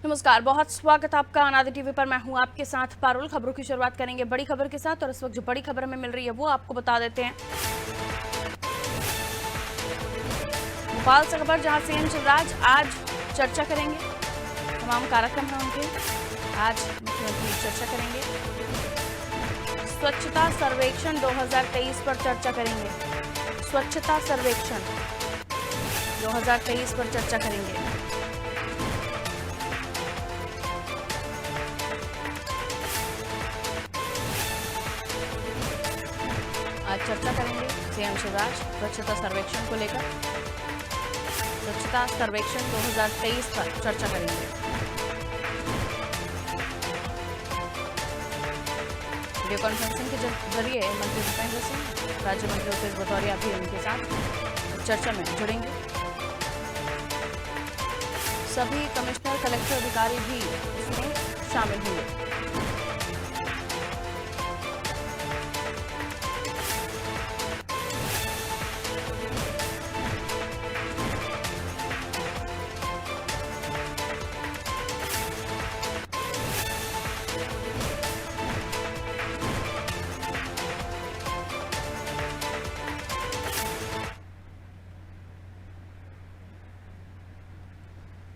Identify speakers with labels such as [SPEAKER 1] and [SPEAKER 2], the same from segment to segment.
[SPEAKER 1] नमस्कार, बहुत स्वागत आपका अनादि टीवी पर। मैं हूं आपके साथ पारुल। खबरों की शुरुआत करेंगे बड़ी खबर के साथ और इस वक्त जो बड़ी खबर हमें मिल रही है वो आपको बता देते हैं। भोपाल से खबर, जहां सीएम शिवराज आज चर्चा करेंगे। तमाम कार्यक्रम हैं उनके, आज मुख्यमंत्री चर्चा करेंगे। स्वच्छता सर्वेक्षण 2023 पर चर्चा करेंगे। स्वच्छता सर्वेक्षण 2023 पर चर्चा करेंगे। आज चर्चा करेंगे सीएम शिवराज स्वच्छता सर्वेक्षण को लेकर। स्वच्छता सर्वेक्षण 2023 पर चर्चा करेंगे। वीडियो कॉन्फ्रेंसिंग के जरिए मंत्री भूपेंद्र सिंह, राज्य मंत्री उपेश भदौरिया भी उनके साथ चर्चा में जुड़ेंगे। सभी कमिश्नर, कलेक्टर, अधिकारी भी इसमें शामिल होंगे।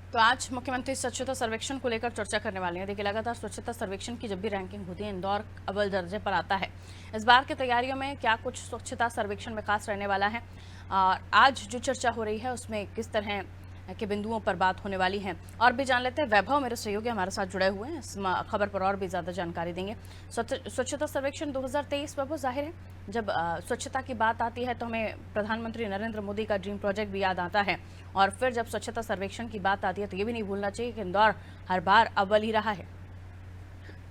[SPEAKER 1] तो आज मुख्यमंत्री स्वच्छता सर्वेक्षण को लेकर चर्चा करने वाले हैं। देखिए, लगातार स्वच्छता सर्वेक्षण की जब भी रैंकिंग होती है, इंदौर अव्वल दर्जे पर आता है। इस बार की तैयारियों में क्या कुछ स्वच्छता सर्वेक्षण में खास रहने वाला है और आज जो चर्चा हो रही है उसमें किस तरह के बिंदुओं पर बात होने वाली है, और भी जान लेते हैं। वैभव मेरे सहयोगी हमारे साथ जुड़े हुए हैं, इस खबर पर और भी ज्यादा जानकारी देंगे। स्वच्छता सर्वेक्षण 2023 वैभव, जाहिर है जब स्वच्छता की बात आती है तो हमें प्रधानमंत्री नरेंद्र मोदी का ड्रीम प्रोजेक्ट भी याद आता है, और फिर जब स्वच्छता सर्वेक्षण की बात आती है तो ये भी नहीं भूलना चाहिए कि इंदौर हर बार अव्वल ही रहा है।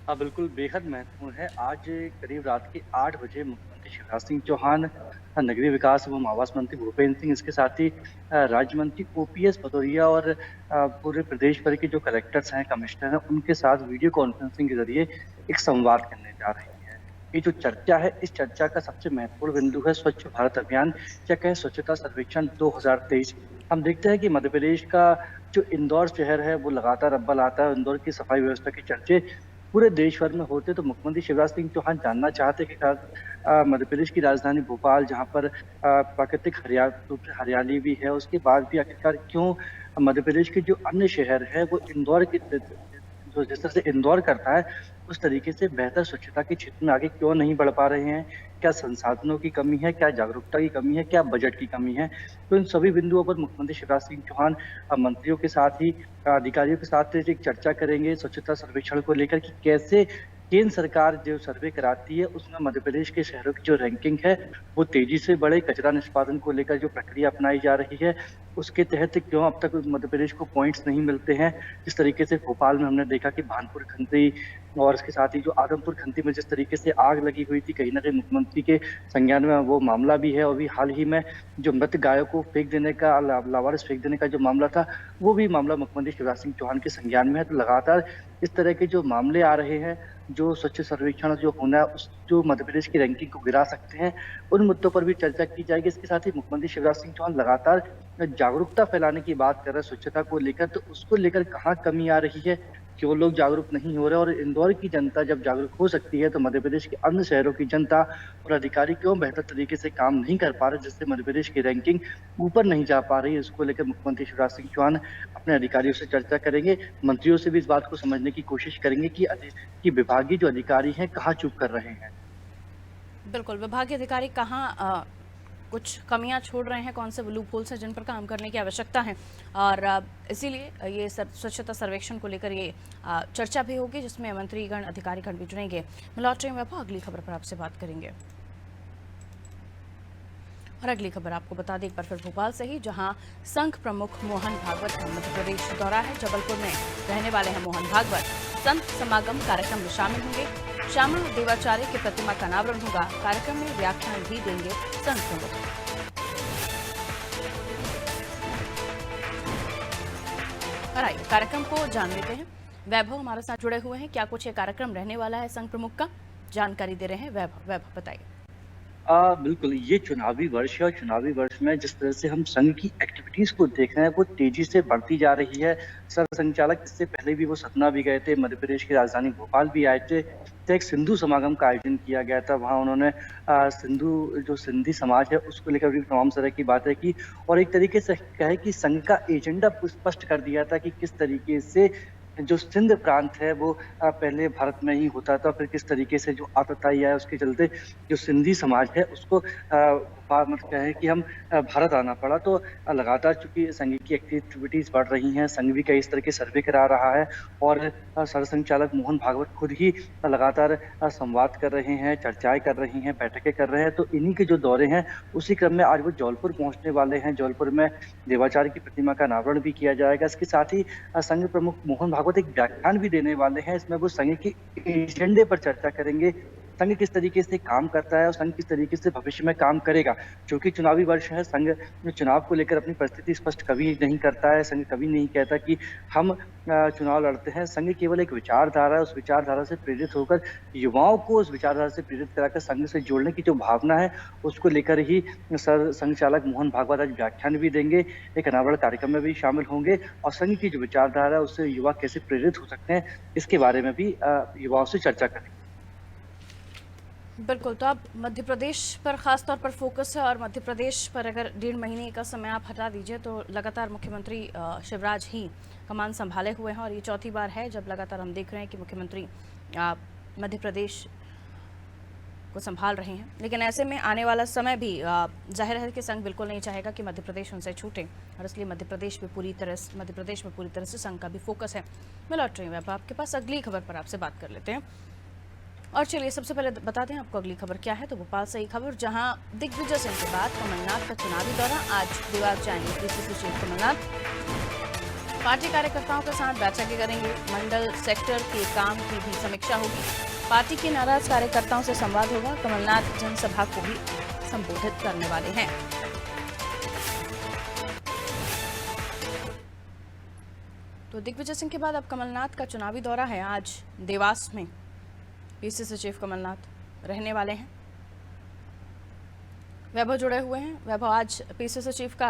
[SPEAKER 2] हाँ, बिल्कुल बेहद महत्वपूर्ण है। आज करीब रात के 8 बजे मुख्यमंत्री शिवराज सिंह चौहान, नगरीय विकास एवं आवास मंत्री भूपेंद्र सिंह, इसके साथ ही राज्य मंत्री ओपीएस भदौरिया और पूरे प्रदेश भर के जो कलेक्टर्स हैं, कमिश्नर हैं, उनके साथ वीडियो कॉन्फ्रेंसिंग के जरिए एक संवाद करने जा रहे हैं। ये जो चर्चा है, इस चर्चा का सबसे महत्वपूर्ण बिंदु है स्वच्छ भारत अभियान, या कहें स्वच्छता सर्वेक्षण 2023। हम देखते हैं कि मध्य प्रदेश का जो इंदौर शहर है वो लगातार अव्वल आता है। इंदौर की सफाई व्यवस्था के चर्चे पूरे देश भर में होते, तो मुख्यमंत्री शिवराज सिंह चौहान जानना चाहते कि मध्य प्रदेश की राजधानी भोपाल, जहां पर प्राकृतिक रूप से हरियाली भी है, उसके बाद भी आखिरकार क्यों मध्य प्रदेश के जो अन्य शहर है वो इंदौर की जो जिस तरह से इंदौर करता है उस तरीके से बेहतर स्वच्छता के क्षेत्र में आगे क्यों नहीं बढ़ पा रहे हैं। क्या संसाधनों की कमी है, क्या जागरूकता की कमी है, क्या बजट की कमी है। तो इन सभी बिंदुओं पर मुख्यमंत्री शिवराज सिंह चौहान मंत्रियों के साथ ही अधिकारियों के साथ एक चर्चा करेंगे स्वच्छता सर्वेक्षण को लेकर कि कैसे केंद्र सरकार जो सर्वे कराती है उसमें मध्य प्रदेश के शहरों की जो रैंकिंग है वो तेजी से बढ़े। कचरा निष्पादन को लेकर जो प्रक्रिया अपनाई जा रही है उसके तहत क्यों अब तक मध्य प्रदेश को पॉइंट्स नहीं मिलते हैं। जिस तरीके से भोपाल में हमने देखा कि भानपुर खंती और इसके साथ ही जो आदमपुर खंती में जिस तरीके से आग लगी हुई थी, कहीं ना कहीं मुख्यमंत्री के संज्ञान में वो मामला भी है। और भी हाल ही में जो मृत गायों को फेंक देने का, लावारिस फेंक देने का जो मामला था, वो भी मामला मुख्यमंत्री शिवराज सिंह चौहान के संज्ञान में है। तो लगातार इस तरह के जो मामले आ रहे हैं, जो स्वच्छ सर्वेक्षण जो होना है उस जो मध्य प्रदेश की रैंकिंग को गिरा सकते हैं, उन मुद्दों पर भी चर्चा की जाएगी। इसके साथ ही मुख्यमंत्री शिवराज सिंह चौहान लगातार जागरूकता फैलाने की बात कर रहे हैं स्वच्छता को लेकर, तो उसको लेकर कहाँ कमी आ रही है, क्यों लोग जागरूक नहीं हो रहे, और इंदौर की जनता जब जागरूक हो सकती है तो मध्य प्रदेश के अन्य शहरों की जनता और अधिकारी क्यों बेहतर तरीके से काम नहीं कर पा रहे, जिससे मध्य प्रदेश की रैंकिंग ऊपर नहीं जा पा रही है। इसको लेकर मुख्यमंत्री शिवराज सिंह चौहान अपने अधिकारियों से चर्चा करेंगे। मंत्रियों से भी इस बात को समझने की कोशिश करेंगे कि विभागीय जो अधिकारी हैं कहाँ चूक कर रहे हैं।
[SPEAKER 1] बिल्कुल, विभागीय अधिकारी कहाँ कुछ कमियां छोड़ रहे हैं, कौन से लूप होल्स हैं जिन पर काम करने की आवश्यकता है, और इसीलिए ये स्वच्छता सर्वेक्षण को लेकर ये चर्चा भी होगी जिसमें मंत्रीगण, अधिकारीगण भी जुड़ेंगे। मैं लौट रही हूं, अगली खबर पर आपसे बात करेंगे। और अगली खबर आपको बता दें एक बार फिर भोपाल से ही, जहां संघ प्रमुख मोहन भागवत का मध्य प्रदेश दौरा है। जबलपुर में रहने वाले हैं मोहन भागवत। संत समागम कार्यक्रम में शामिल होंगे। श्यामा देवाचार्य की प्रतिमा का अनावरण होगा। कार्यक्रम में व्याख्यान भी देंगे संघ प्रमुख। और आइए कार्यक्रम को जान लेते हैं। वैभव हमारे साथ जुड़े हुए हैं। क्या कुछ ये कार्यक्रम रहने वाला है संघ प्रमुख का, जानकारी दे रहे हैं वैभव। वैभव बताइए।
[SPEAKER 2] बिल्कुल, ये चुनावी वर्ष है और चुनावी वर्ष में जिस तरह से हम संघ की एक्टिविटीज़ को देख रहे हैं, वो तेज़ी से बढ़ती जा रही है। सरसंघचालक इससे पहले भी वो सतना भी गए थे, मध्य प्रदेश की राजधानी भोपाल भी आए थे। तो एक सिंधु समागम का आयोजन किया गया था, वहाँ उन्होंने सिंधु जो सिंधी समाज है, उसको लेकर भी तमाम तरह की बातें की और एक तरीके से कहे कि संघ का एजेंडा स्पष्ट कर दिया था कि किस तरीके से जो सिंध प्रांत है वो पहले भारत में ही होता था, फिर किस तरीके से जो आतताई आया उसके चलते जो सिंधी समाज है उसको मतलब क्या है कि हम भारत आना पड़ा। तो लगातार चूंकि संघ की एक्टिविटीज बढ़ रही हैं, संघ भी कई इस तरह के सर्वे करा रहा है और सरसंघचालक मोहन भागवत खुद ही लगातार संवाद कर रहे हैं, चर्चाएं कर रही हैं, बैठकें कर रहे हैं। तो इन्हीं के जो दौरे हैं उसी क्रम में आज वो जौलपुर पहुंचने वाले हैं। जौलपुर में देवाचार्य की प्रतिमा का अनावरण भी किया जाएगा। इसके साथ ही संघ प्रमुख मोहन भागवत एक व्याख्यान भी देने वाले हैं। इसमें वो संघ के एजेंडे पर चर्चा करेंगे, संघ किस तरीके से काम करता है और संघ किस तरीके से भविष्य में काम करेगा। क्योंकि चुनावी वर्ष है, संघ चुनाव को लेकर अपनी परिस्थिति स्पष्ट कभी नहीं करता है। संघ कभी नहीं कहता कि हम चुनाव लड़ते हैं। संघ केवल एक विचारधारा है, उस विचारधारा से प्रेरित होकर युवाओं को उस विचारधारा से प्रेरित कराकर संघ से जोड़ने की जो भावना है उसको लेकर ही सर संघ चालक मोहन भागवत आज व्याख्यान भी देंगे, एक अनावरण कार्यक्रम में भी शामिल होंगे और संघ की जो विचारधारा है उससे युवा कैसे प्रेरित हो सकते हैं इसके बारे में भी युवाओं से चर्चा करेंगे।
[SPEAKER 1] बिल्कुल, तो अब मध्य प्रदेश पर ख़ास तौर पर फोकस है और मध्य प्रदेश पर अगर 1.5 महीने का समय आप हटा दीजिए तो लगातार मुख्यमंत्री शिवराज ही कमान संभाले हुए हैं और ये चौथी बार है जब लगातार हम देख रहे हैं कि मुख्यमंत्री मध्य प्रदेश को संभाल रहे हैं। लेकिन ऐसे में आने वाला समय भी जाहिर है कि संघ बिल्कुल नहीं चाहेगा कि मध्य प्रदेश उनसे छूटे और इसलिए मध्य प्रदेश में पूरी तरह से संघ का भी फोकस है। मैं लौट रही हूँ, अब आपके पास अगली खबर पर आपसे बात कर लेते हैं। और चलिए सबसे पहले बता दें आपको अगली खबर क्या है। तो भोपाल से ही खबर, जहां दिग्विजय सिंह के बाद कमलनाथ का चुनावी दौरा, आज देवास जाएंगे पीसीसी चीफ कमलनाथ। पार्टी कार्यकर्ताओं के साथ बैठकें करेंगे, मंडल सेक्टर के काम की भी समीक्षा होगी। पार्टी के नाराज कार्यकर्ताओं से संवाद होगा। कमलनाथ जनसभा को भी संबोधित करने वाले हैं। तो दिग्विजय सिंह के बाद अब कमलनाथ का चुनावी दौरा है। आज देवास में पीसीसी चीफ कमलनाथ रहने वाले हैं। वैभव जुड़े हुए हैं। वैभव, आज पीसीसी चीफ का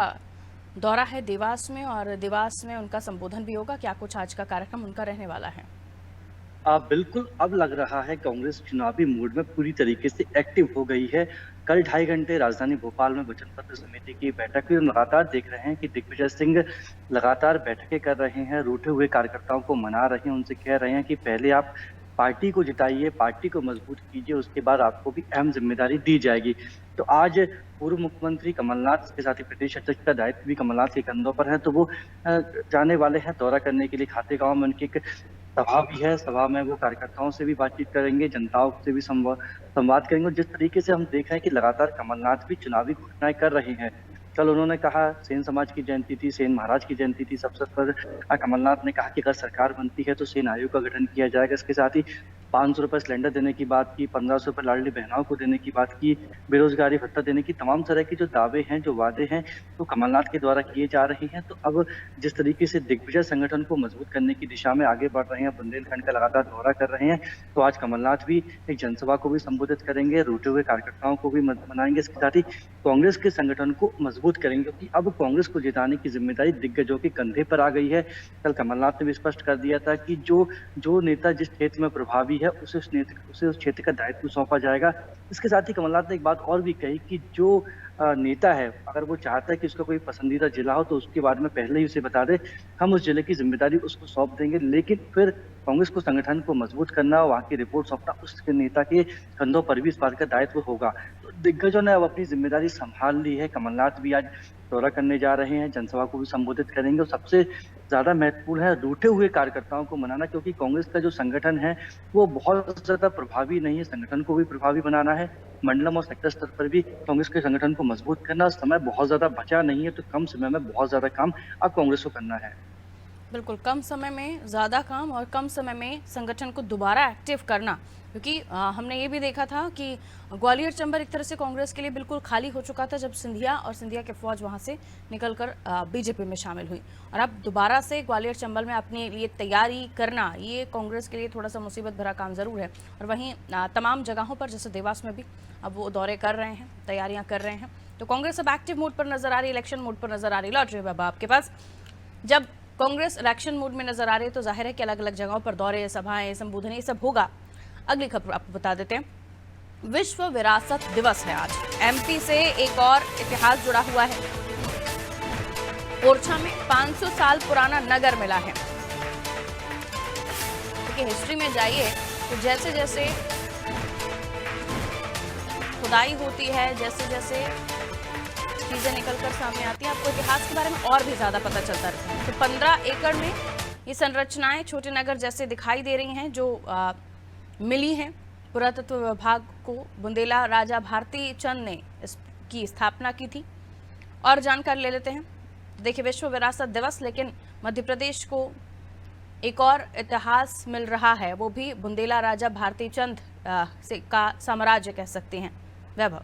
[SPEAKER 1] दौरा है देवास में और देवास में उनका संबोधन भी होगा। क्या कुछ आज का कार्यक्रम उनका रहने वाला है?
[SPEAKER 2] बिल्कुल, अब लग रहा है कांग्रेस चुनावी मूड में पूरी तरीके से एक्टिव हो गई है। कल 2.5 घंटे राजधानी भोपाल में वचन पत्र समिति की बैठक हुई। लगातार देख रहे हैं कि दिग्विजय सिंह लगातार बैठकें कर रहे हैं, रूठे हुए कार्यकर्ताओं को मना रहे हैं, उनसे कह रहे हैं कि पहले आप पार्टी को जिताइए, पार्टी को मजबूत कीजिए, उसके बाद आपको भी अहम जिम्मेदारी दी जाएगी। तो आज पूर्व मुख्यमंत्री कमलनाथ के साथ ही प्रदेश अध्यक्ष का दायित्व भी कमलनाथ के कंधों पर है, तो वो जाने वाले हैं दौरा करने के लिए। खाते गांव में उनकी एक सभा भी है, सभा में वो कार्यकर्ताओं से भी बातचीत करेंगे, जनताओं से भी संवाद करेंगे। और जिस तरीके से हम देख रहे हैं कि लगातार कमलनाथ भी चुनावी घोषणाएं कर रहे हैं। कल उन्होंने कहा, सेन समाज की जयंती थी, सेन महाराज की जयंती थी, इस अवसर पर कमलनाथ ने कहा कि अगर सरकार बनती है तो सेन आयोग का गठन किया जाएगा। इसके साथ ही 500 रुपये सिलेंडर देने की बात की, 1500 रुपये लाडली बहनों को देने की बात की, बेरोजगारी भत्ता देने की, तमाम तरह के जो दावे हैं, जो वादे हैं, तो कमलनाथ के द्वारा किए जा रहे हैं। तो अब जिस तरीके से दिग्विजय संगठन को मजबूत करने की दिशा में आगे बढ़ रहे हैं, बुंदेलखंड का लगातार दौरा कर रहे हैं, तो आज कमलनाथ भी एक जनसभा को भी संबोधित करेंगे, रूठे हुए कार्यकर्ताओं को भी मनाएंगे। इसके साथ ही कांग्रेस के संगठन को मजबूत करेंगे, क्योंकि अब कांग्रेस को जिताने की जिम्मेदारी दिग्गजों के कंधे पर आ गई है। कल कमलनाथ ने भी स्पष्ट कर दिया था कि जो नेता जिस क्षेत्र में प्रभावी है उसे उस क्षेत्र का दायित्व सौंपा जाएगा। इसके साथ ही कमलनाथ ने एक बात और भी कही कि जो नेता है, अगर वो चाहता है कि उसका कोई पसंदीदा जिला हो तो उसके बारे में पहले ही उसे बता दे, हम उस जिले की जिम्मेदारी उसको सौंप देंगे। लेकिन फिर कांग्रेस को संगठन को मजबूत करना, वहाँ की रिपोर्ट सौंपना उस नेता के कंधों पर भी इस बात का दायित्व होगा। तो दिग्गजों ने अब अपनी जिम्मेदारी संभाल ली है। कमलनाथ भी आज दौरा करने जा रहे हैं, जनसभा को भी संबोधित करेंगे और सबसे ज्यादा महत्वपूर्ण है रूठे हुए कार्यकर्ताओं को मनाना, क्योंकि कांग्रेस का जो संगठन है वो बहुत ज्यादा प्रभावी नहीं है। संगठन को भी प्रभावी बनाना है, मंडलम और सेक्टर स्तर पर भी कांग्रेस के संगठन को मजबूत करना। समय बहुत ज्यादा बचा नहीं है, तो कम समय में बहुत ज्यादा काम अब कांग्रेस को करना है।
[SPEAKER 1] बिल्कुल, कम समय में ज़्यादा काम और कम समय में संगठन को दोबारा एक्टिव करना, क्योंकि हमने ये भी देखा था कि ग्वालियर चंबल एक तरह से कांग्रेस के लिए बिल्कुल खाली हो चुका था जब सिंधिया और सिंधिया के फौज वहां से निकलकर बीजेपी में शामिल हुई, और अब दोबारा से ग्वालियर चंबल में अपने लिए तैयारी करना ये कांग्रेस के लिए थोड़ा सा मुसीबत भरा काम जरूर है। और वहीं तमाम जगहों पर जैसे देवास में भी अब वो दौरे कर रहे हैं, तैयारियां कर रहे हैं, तो कांग्रेस अब एक्टिव मोड पर नजर आ रही है, इलेक्शन मोड पर नजर आ रही है। लौट रही है बाबा आपके पास, जब कांग्रेस इलेक्शन मोड में नजर आ रही है तो जाहिर है कि अलग अलग जगहों पर दौरे, सभाएं, संबोधन ये सब होगा। अगली खबर आपको बता देते हैं, विश्व विरासत दिवस है आज। एमपी से एक और इतिहास जुड़ा हुआ है। ओरछा में 500 साल पुराना नगर मिला है। क्योंकि हिस्ट्री में जाइए तो जैसे जैसे खुदाई होती है, जैसे जैसे चीजें निकलकर सामने आती हैं, आपको इतिहास के बारे में और भी ज्यादा पता चलता रहता है। तो 15 एकड़ में ये संरचनाएं छोटे नगर जैसे दिखाई दे रही हैं जो मिली हैं। पुरातत्व विभाग को बुंदेला राजा भारती चंद ने इसकी स्थापना की थी। और जानकारी ले लेते हैं। देखिए, विश्व विरासत दिवस, लेकिन मध्य प्रदेश को एक और इतिहास मिल रहा है, वो भी बुंदेला राजा भारती चंद से का साम्राज्य कह सकते हैं। वैभव,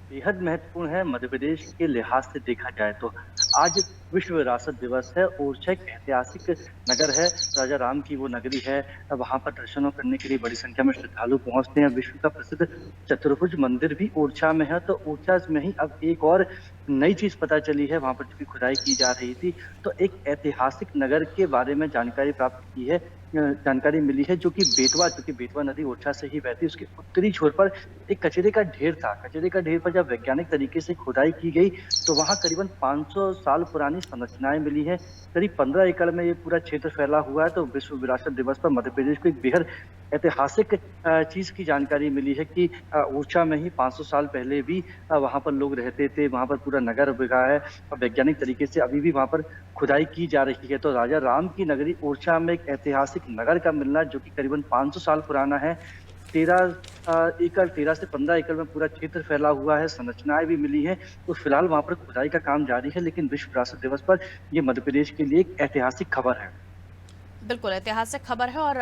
[SPEAKER 2] बेहद महत्वपूर्ण है मध्य प्रदेश के लिहाज से देखा जाए तो। आज विश्व विरासत दिवस है। ओरछा एक ऐतिहासिक नगर है, राजा राम की वो नगरी है। वहां पर दर्शनों करने के लिए बड़ी संख्या में श्रद्धालु पहुंचते हैं। विश्व का प्रसिद्ध चतुर्भुज मंदिर भी ओरछा में है। तो ओरछा में ही अब एक और नई चीज पता चली है, वहां पर जो खुदाई की जा रही थी तो एक ऐतिहासिक नगर के बारे में जानकारी प्राप्त की है, जानकारी मिली है, जो कि बेतवा नदी ओरछा से ही बहती है। उसके उत्तरी छोर पर एक कचरे का ढेर था। कचरे का ढेर पर जब वैज्ञानिक तरीके से खुदाई की गई तो वहां करीबन 500 साल पुरानी संरचनाएं मिली है। करीब 15 एकड़ में ये पूरा क्षेत्र फैला हुआ है। तो विश्व विरासत दिवस पर मध्य प्रदेश को एक बेहद ऐतिहासिक चीज की जानकारी मिली है कि ओरछा में ही 500 साल पहले भी वहां पर लोग रहते थे। वहां पर पूरा नगर बिका है और वैज्ञानिक तरीके से अभी भी वहां पर खुदाई की जा रही है। तो राजा राम की नगरी ओरछा में एक ऐतिहासिक नगर का मिलना, जो कि करीबन 500 साल पुराना है। 13 से 15 एकड़ में पूरा क्षेत्र फैला हुआ है। संरचनाएं भी मिली है। तो फिलहाल वहां पर खुदाई का काम जारी है, लेकिन विश्व विरासत दिवस पर यह मध्य प्रदेश के लिए एक ऐतिहासिक खबर है।
[SPEAKER 1] बिल्कुल ऐतिहासिक खबर है। और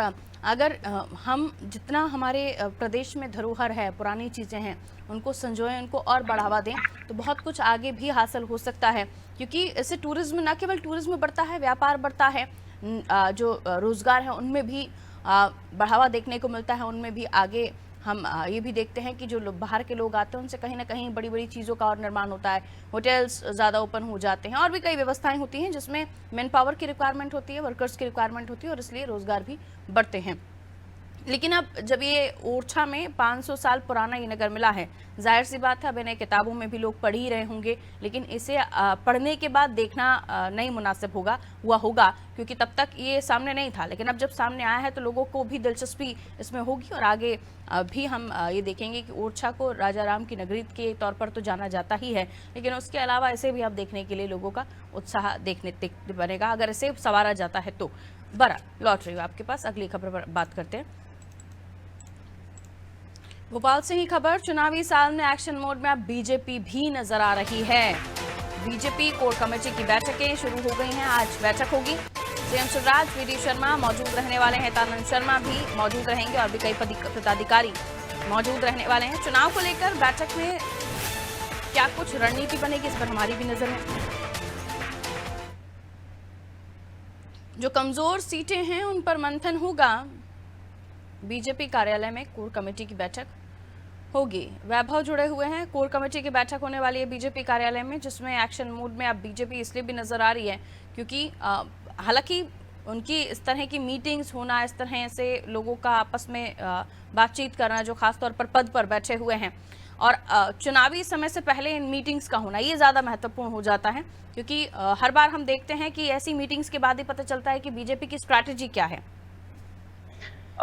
[SPEAKER 1] अगर हम जितना हमारे प्रदेश में धरोहर है, पुरानी चीज़ें हैं, उनको संजोएं, उनको और बढ़ावा दें तो बहुत कुछ आगे भी हासिल हो सकता है। क्योंकि इससे टूरिज्म, न केवल टूरिज्म बढ़ता है, व्यापार बढ़ता है, जो रोजगार है उनमें भी बढ़ावा देखने को मिलता है। उनमें भी आगे हम ये भी देखते हैं कि जो लोग बाहर के लोग आते हैं उनसे कहीं ना कहीं बड़ी बड़ी चीज़ों का और निर्माण होता है। होटल्स ज़्यादा ओपन हो जाते हैं और भी कई व्यवस्थाएं होती हैं जिसमें मैन पावर की रिक्वायरमेंट होती है, वर्कर्स की रिक्वायरमेंट होती है, और इसलिए रोजगार भी बढ़ते हैं। लेकिन अब जब ये ओरछा में 500 साल पुराना ये नगर मिला है, जाहिर सी बात है अब इन्हें किताबों में भी लोग पढ़ ही रहे होंगे, लेकिन इसे पढ़ने के बाद देखना नहीं मुनासिब होगा, क्योंकि तब तक ये सामने नहीं था। लेकिन अब जब सामने आया है तो लोगों को भी दिलचस्पी इसमें होगी और आगे भी हम ये देखेंगे कि ओरछा को राजा राम की नगरी के तौर पर तो जाना जाता ही है, लेकिन उसके अलावा इसे भी अब देखने के लिए लोगों का उत्साह देखने बनेगा अगर इसे संवारा जाता है तो। बरा लौट रही हूँ आपके पास, अगली खबर पर बात करते हैं। भोपाल से ही खबर, चुनावी साल में एक्शन मोड में अब बीजेपी भी नजर आ रही है। बीजेपी कोर कमेटी की बैठकें शुरू हो गई हैं। आज बैठक होगी। सीएम शिवराज, वीडी शर्मा मौजूद रहने वाले हैं, हितानंद शर्मा भी मौजूद रहेंगे और भी कई पदाधिकारी मौजूद रहने वाले हैं। चुनाव को लेकर बैठक में क्या कुछ रणनीति बनेगी, इस पर हमारी भी नजर है। जो कमजोर सीटें हैं उन पर मंथन होगा। बीजेपी कार्यालय में कोर कमेटी की बैठक होगी। वैभव जुड़े हुए हैं। कोर कमेटी की बैठक होने वाली है बीजेपी कार्यालय में, जिसमें एक्शन मोड में अब बीजेपी इसलिए भी नजर आ रही है क्योंकि हालांकि उनकी इस तरह की मीटिंग्स होना, इस तरह से लोगों का आपस में बातचीत करना, जो खासतौर पर पद पर बैठे हुए हैं, और चुनावी समय से पहले इन मीटिंग्स का होना, ये ज़्यादा महत्वपूर्ण हो जाता है। क्योंकि हर बार हम देखते हैं कि ऐसी मीटिंग्स के बाद ही पता चलता है कि बीजेपी की स्ट्रैटेजी क्या है।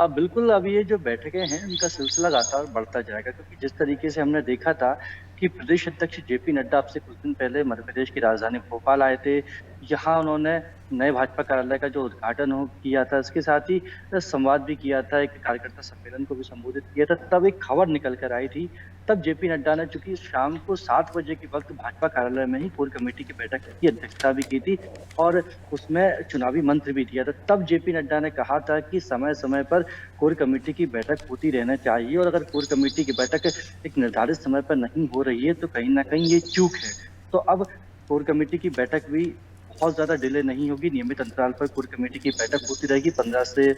[SPEAKER 2] बिल्कुल, अब ये जो बैठकें हैं इनका सिलसिला लगातार बढ़ता जाएगा, क्योंकि जिस तरीके से हमने देखा था कि प्रदेश अध्यक्ष जेपी नड्डा अब से कुछ दिन पहले मध्य प्रदेश की राजधानी भोपाल आए थे। यहाँ उन्होंने नए भाजपा कार्यालय का जो उद्घाटन हो किया था, इसके साथ ही संवाद भी किया था, एक कार्यकर्ता सम्मेलन को भी संबोधित किया था, तब एक खबर निकल कर आई थी। तब जेपी नड्डा ने चूँकि शाम को 7 बजे के वक़्त भाजपा कार्यालय में ही कोर कमेटी की बैठक की अध्यक्षता भी की थी और उसमें चुनावी मंत्र भी दिया था। तब जेपी नड्डा ने कहा था कि समय-समय पर कोर कमेटी की बैठक होती रहना चाहिए और अगर कोर कमेटी की बैठक एक निर्धारित समय पर नहीं हो रही है, तो कहीं न कहीं ये चूक है। तो अब कोर कमेटी की बैठक भी बहुत ज़्यादा डिले नहीं होगी, नियमित अंतराल पर कोर कमेटी की बैठक होती रहेगी, 15 से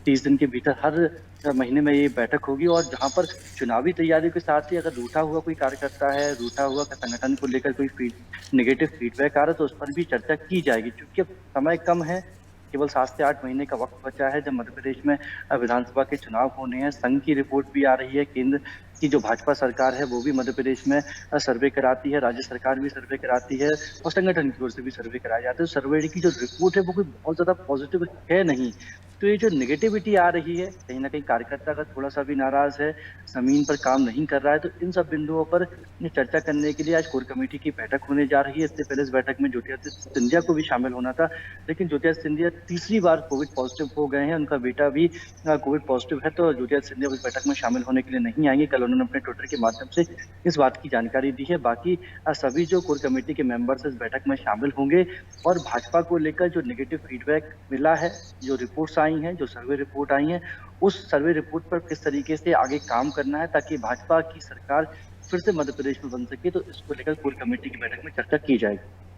[SPEAKER 2] 30 दिन के भीतर हर महीने में ये बैठक होगी और जहाँ पर चुनावी तैयारियों के साथ ही अगर रूठा हुआ कोई कार्यकर्ता है, रूठा हुआ संगठन को लेकर कोई नेगेटिव फीडबैक आ रहा है, तो उस पर भी चर्चा की जाएगी। चूँकि अब समय कम है, केवल 7 से 8 महीने का वक़्त बचा है जब मध्य प्रदेश में विधानसभा के चुनाव होने हैं। संघ की रिपोर्ट भी आ रही है, केंद्र की जो भाजपा सरकार है वो भी मध्य प्रदेश में सर्वे कराती है, राज्य सरकार भी सर्वे कराती है और संगठन की ओर से भी सर्वे कराए जाते हैं। सर्वे की जो रिपोर्ट है वो कोई बहुत ज़्यादा पॉजिटिव है नहीं। तो ये जो नेगेटिविटी आ रही है, कहीं न कहीं कार्यकर्ता अगर थोड़ा-सा भी नाराज़ है, ज़मीन पर काम नहीं कर रहा है, तो इन सब बिंदुओं पर चर्चा करने के लिए आज कोर कमेटी की बैठक होने जा रही है। इससे पहले इस बैठक में ज्योतिरादित्य सिंधिया को भी शामिल होना था, लेकिन ज्योतिरादित्य सिंधिया तीसरी बार कोविड पॉजिटिव हो गए हैं। उनका बेटा भी कोविड पॉजिटिव है, तो ज्योतिरादित्य सिंधिया इस बैठक में शामिल होने के लिए नहीं आएंगे। कल उन्होंने अपने ट्विटर के माध्यम से इस बात की जानकारी दी है। बाकी सभी जो कोर कमेटी के मेंबर्स इस बैठक में शामिल होंगे और भाजपा को लेकर जो नेगेटिव फीडबैक मिला है, जो रिपोर्ट्स आई हैं, जो सर्वे रिपोर्ट आई हैं, उस सर्वे रिपोर्ट पर किस तरीके से आगे काम करना है ताकि भाजपा की सरकार फिर से मध्य प्रदेश में बन सके, तो इसको लेकर कोर कमेटी की बैठक में चर्चा की जाएगी।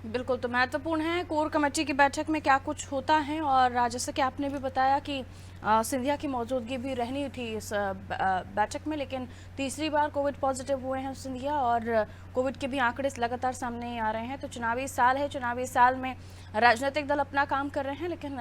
[SPEAKER 1] बिल्कुल, तो महत्वपूर्ण है कोर कमेटी की बैठक में क्या कुछ होता है और जैसे कि आपने भी बताया कि सिंधिया की मौजूदगी भी रहनी थी इस बैठक में, लेकिन तीसरी बार कोविड पॉजिटिव हुए हैं सिंधिया और कोविड के भी आंकड़े लगातार सामने आ रहे हैं। तो चुनावी साल है, चुनावी साल में राजनीतिक दल अपना काम कर रहे हैं, लेकिन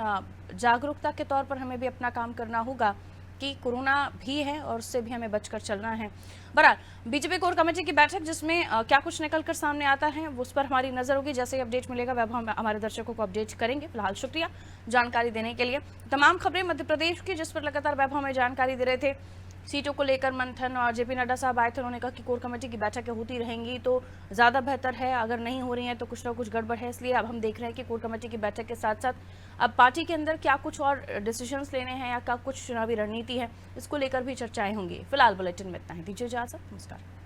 [SPEAKER 1] जागरूकता के तौर पर हमें भी अपना काम करना होगा कि कोरोना भी है और उससे भी हमें बचकर चलना है। बहरहाल बीजेपी कोर कमेटी की बैठक जिसमें क्या कुछ निकलकर सामने आता है उस पर हमारी नजर होगी। जैसे ही अपडेट मिलेगा वह हम हमारे दर्शकों को अपडेट करेंगे। फिलहाल शुक्रिया जानकारी देने के लिए। तमाम खबरें मध्य प्रदेश की जिस पर लगातार वैभव हमें जानकारी दे रहे थे, सीटों को लेकर मंथन, और जेपी नड्डा साहब आए थे, उन्होंने कहा कि कोर कमेटी की बैठकें होती रहेंगी तो ज़्यादा बेहतर है, अगर नहीं हो रही हैं तो कुछ ना कुछ गड़बड़ है। इसलिए अब हम देख रहे हैं कि कोर कमेटी की बैठक के साथ साथ अब पार्टी के अंदर क्या कुछ और डिसीजंस लेने हैं या क्या कुछ चुनावी रणनीति है, इसको लेकर भी चर्चाएं होंगी। फिलहाल बुलेटिन में इतना ही, दीजिए इजाजत, नमस्कार।